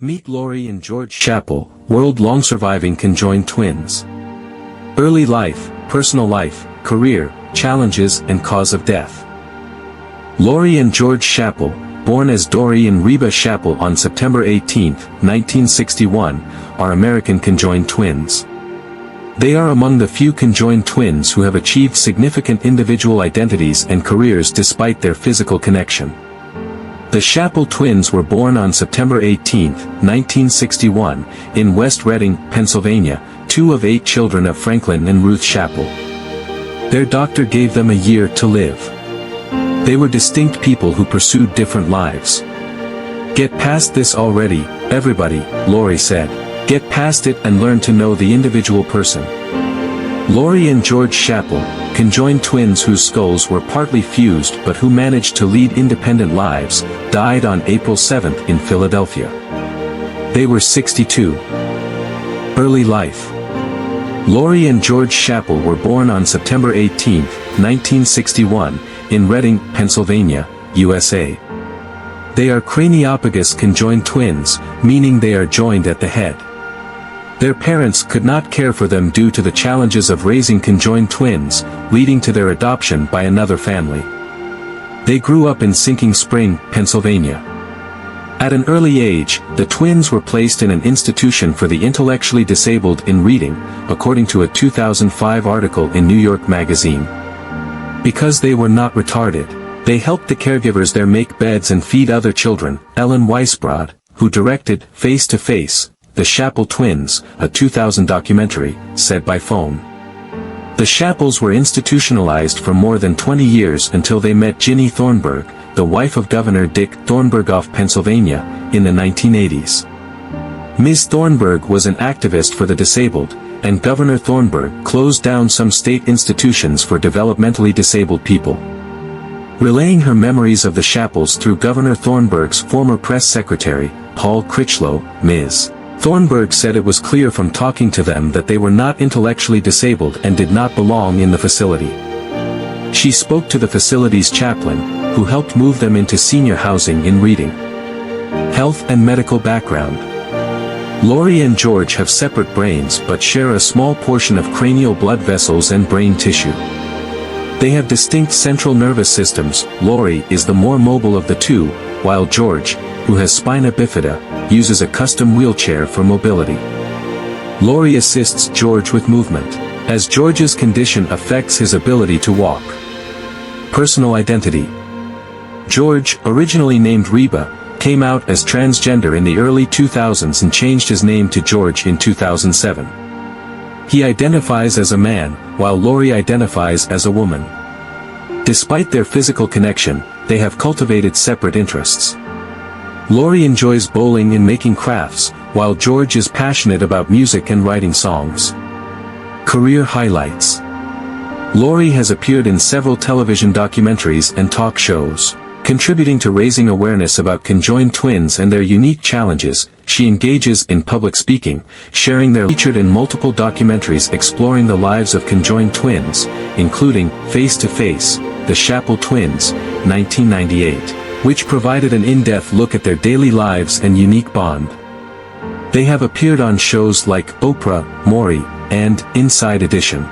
Meet Lori and George Schappell, world-long surviving conjoined twins. Early life, personal life, career, challenges and cause of death. Lori and George Schappell, born as Dori and Reba Schappell on September 18, 1961, are American conjoined twins. They are among the few conjoined twins who have achieved significant individual identities and careers despite their physical connection. The Schappell twins were born on September 18, 1961, in West Reading, Pennsylvania, 2 of 8 children of Franklin and Ruth Schappell. Their doctor gave them a year to live. They were distinct people who pursued different lives. "Get past this already, everybody," Lori said. "Get past it and learn to know the individual person." Lori and George Schappell, conjoined twins whose skulls were partly fused but who managed to lead independent lives, died on April 7 in Philadelphia. They were 62. Early life. Lori and George Schappell were born on September 18, 1961, in Reading, Pennsylvania, USA. They are craniopagous conjoined twins, meaning they are joined at the head. Their parents could not care for them due to the challenges of raising conjoined twins, leading to their adoption by another family. They grew up in Sinking Spring, Pennsylvania. At an early age, the twins were placed in an institution for the intellectually disabled in reading, according to a 2005 article in New York Magazine. Because they were not retarded, they helped the caregivers there make beds and feed other children. Ellen Weisbrod, who directed Face to Face, The Schappell Twins, a 2000 documentary, said by phone. The Schappells were institutionalized for more than 20 years until they met Ginny Thornburg, the wife of Governor Dick Thornburg of Pennsylvania, in the 1980s. Ms. Thornburg was an activist for the disabled, and Governor Thornburg closed down some state institutions for developmentally disabled people. Relaying her memories of the Schappells through Governor Thornburg's former press secretary, Paul Critchlow, Ms. Thornburg said it was clear from talking to them that they were not intellectually disabled and did not belong in the facility. She spoke to the facility's chaplain, who helped move them into senior housing in Reading. Health and medical background. Lori and George have separate brains but share a small portion of cranial blood vessels and brain tissue. They have distinct central nervous systems. Lori is the more mobile of the two, while George, who has spina bifida, uses a custom wheelchair for mobility. Lori assists George with movement, as George's condition affects his ability to walk. Personal identity. George, originally named Reba, came out as transgender in the early 2000s and changed his name to George in 2007. He identifies as a man, while Lori identifies as a woman. Despite their physical connection, they have cultivated separate interests. Lori enjoys bowling and making crafts, while George is passionate about music and writing songs. Career highlights. Lori has appeared in several television documentaries and talk shows. Contributing to raising awareness about conjoined twins and their unique challenges, she engages in public speaking, sharing their featured in multiple documentaries exploring the lives of conjoined twins, including Face to Face, The Schappell Twins, 1998, which provided an in-depth look at their daily lives and unique bond. They have appeared on shows like Oprah, Maury, and Inside Edition.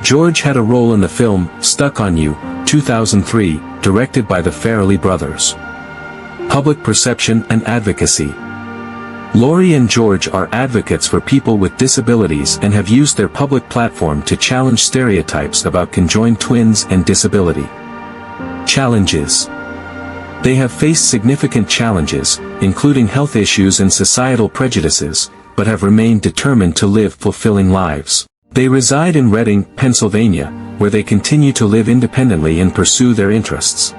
George had a role in the film Stuck on You, 2003, directed by the Farrelly brothers. Public perception and advocacy. Lori and George are advocates for people with disabilities and have used their public platform to challenge stereotypes about conjoined twins and disability. Challenges. They have faced significant challenges, including health issues and societal prejudices, but have remained determined to live fulfilling lives. They reside in Reading, Pennsylvania, where they continue to live independently and pursue their interests.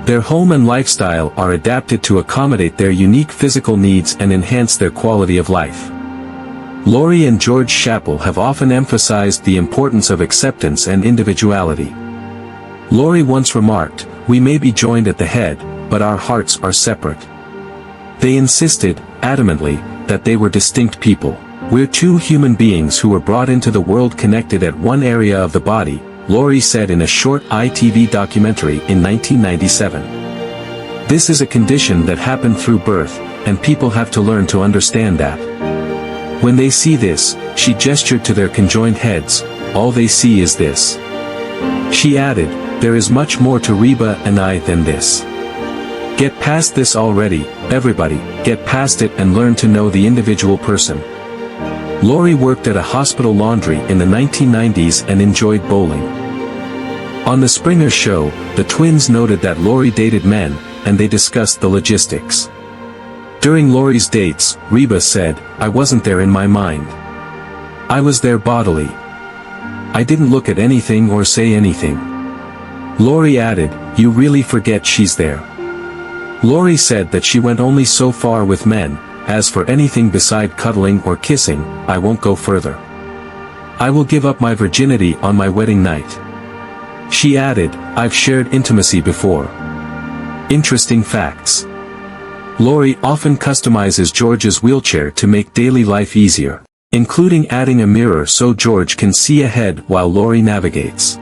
Their home and lifestyle are adapted to accommodate their unique physical needs and enhance their quality of life. Lori and George Schappell have often emphasized the importance of acceptance and individuality. Lori once remarked, "We may be joined at the head, but our hearts are separate." They insisted, adamantly, that they were distinct people. "We're two human beings who were brought into the world connected at one area of the body," Lori said in a short ITV documentary in 1997. This is a condition that happened through birth, and people have to learn to understand that. When they see this, she gestured to their conjoined heads, all they see is this. She added, there is much more to Reba and I than this. Get past this already, everybody, get past it and learn to know the individual person. Lori worked at a hospital laundry in the 1990s and enjoyed bowling. On the Springer show, the twins noted that Lori dated men, and they discussed the logistics. During Lori's dates, Reba said, I wasn't there in my mind. I was there bodily. I didn't look at anything or say anything. Lori added, you really forget she's there. Lori said that she went only so far with men, as for anything beside cuddling or kissing, I won't go further. I will give up my virginity on my wedding night. She added, I've shared intimacy before. Interesting facts. Lori often customizes George's wheelchair to make daily life easier, including adding a mirror so George can see ahead while Lori navigates.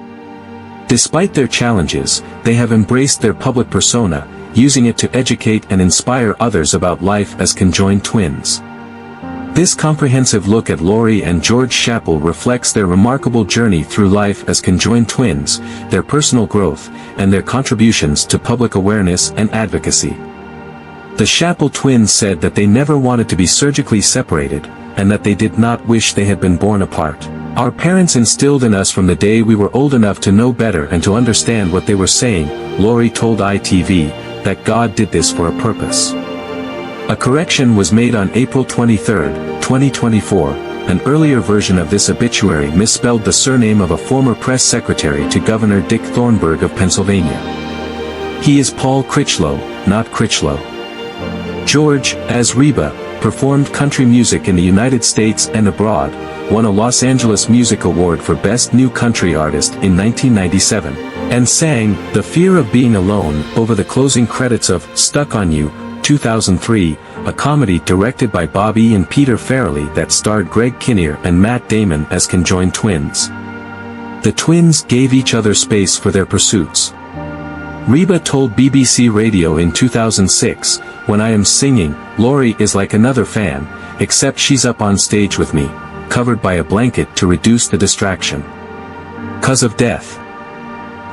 Despite their challenges, they have embraced their public persona, using it to educate and inspire others about life as conjoined twins. This comprehensive look at Lori and George Schappell reflects their remarkable journey through life as conjoined twins, their personal growth, and their contributions to public awareness and advocacy. The Schappell twins said that they never wanted to be surgically separated, and that they did not wish they had been born apart. Our parents instilled in us from the day we were old enough to know better and to understand what they were saying, Lori told ITV, that God did this for a purpose. A correction was made on April 23, 2024, an earlier version of this obituary misspelled the surname of a former press secretary to Governor Dick Thornburgh of Pennsylvania. He is Paul Critchlow, not Critchlow. George, as Reba, performed country music in the United States and abroad, won a Los Angeles Music Award for Best New Country Artist in 1997, and sang The Fear of Being Alone over the closing credits of Stuck on You, 2003, a comedy directed by Bobby and Peter Farrelly that starred Greg Kinnear and Matt Damon as conjoined twins. The twins gave each other space for their pursuits. Reba told BBC Radio in 2006, when I am singing, Lori is like another fan, except she's up on stage with me, covered by a blanket to reduce the distraction. 'Cause of death.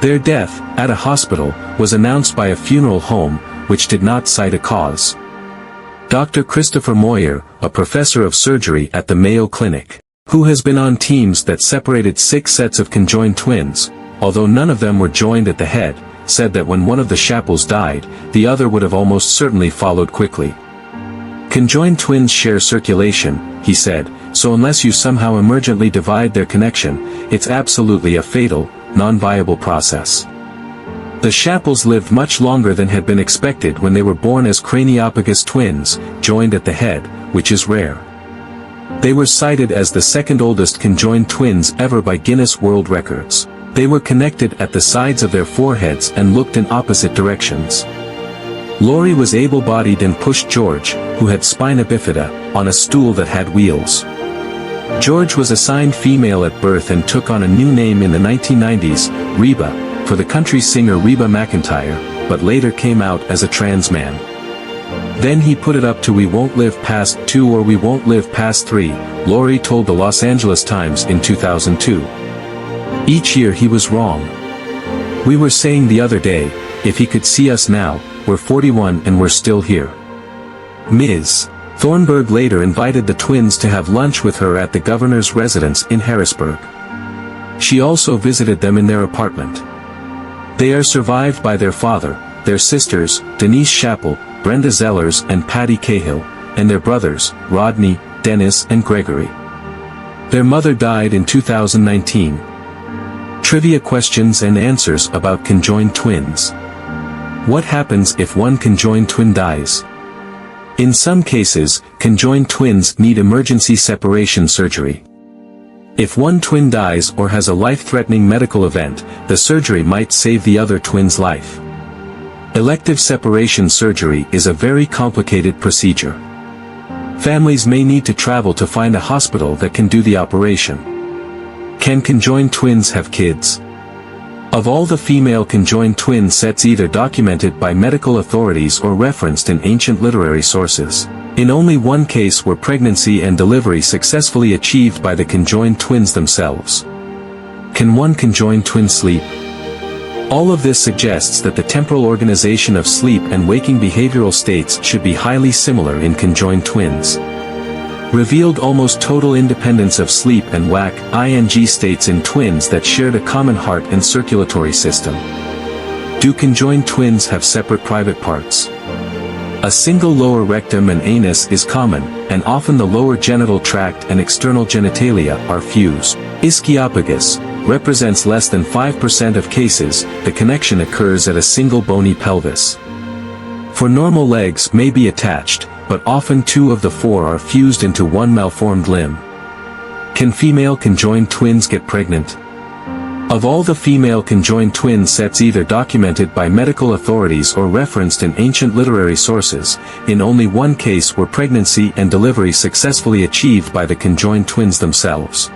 Their death, at a hospital, was announced by a funeral home, which did not cite a cause. Dr. Christopher Moyer, a professor of surgery at the Mayo Clinic, who has been on teams that separated 6 sets of conjoined twins, although none of them were joined at the head, said that when one of the Schappells died, the other would have almost certainly followed quickly. Conjoined twins share circulation, he said, so unless you somehow emergently divide their connection, it's absolutely a fatal, non-viable process. The Schappells lived much longer than had been expected when they were born as craniophagus twins, joined at the head, which is rare. They were cited as the second oldest conjoined twins ever by Guinness World Records. They were connected at the sides of their foreheads and looked in opposite directions. Lori was able-bodied and pushed George, who had spina bifida, on a stool that had wheels. George was assigned female at birth and took on a new name in the 1990s, Reba, for the country singer Reba McEntire, but later came out as a trans man. Then he put it up to we won't live past 2 or we won't live past 3, Lori told the Los Angeles Times in 2002. Each year he was wrong. We were saying the other day, if he could see us now, we're 41 and we're still here. Ms. Thornburgh later invited the twins to have lunch with her at the governor's residence in Harrisburg. She also visited them in their apartment. They are survived by their father, their sisters, Denise Schappell, Brenda Zellers and Patty Cahill, and their brothers, Rodney, Dennis and Gregory. Their mother died in 2019. Trivia questions and answers about conjoined twins. What happens if one conjoined twin dies? In some cases, conjoined twins need emergency separation surgery. If one twin dies or has a life-threatening medical event, the surgery might save the other twin's life. Elective separation surgery is a very complicated procedure. Families may need to travel to find a hospital that can do the operation. Can conjoined twins have kids? Of all the female conjoined twin sets either documented by medical authorities or referenced in ancient literary sources, in only one case were pregnancy and delivery successfully achieved by the conjoined twins themselves. Can one conjoined twin sleep? All of this suggests that the temporal organization of sleep and waking behavioral states should be highly similar in conjoined twins. Revealed almost total independence of sleep and wake states in twins that shared a common heart and circulatory system. Do conjoined twins have separate private parts? A single lower rectum and anus is common, and often the lower genital tract and external genitalia are fused. Ischiopagus represents less than 5% of cases. The connection occurs at a single bony pelvis. For normal legs may be attached, but often two of the four are fused into one malformed limb. Can female conjoined twins get pregnant? Of all the female conjoined twin sets either documented by medical authorities or referenced in ancient literary sources, in only one case were pregnancy and delivery successfully achieved by the conjoined twins themselves.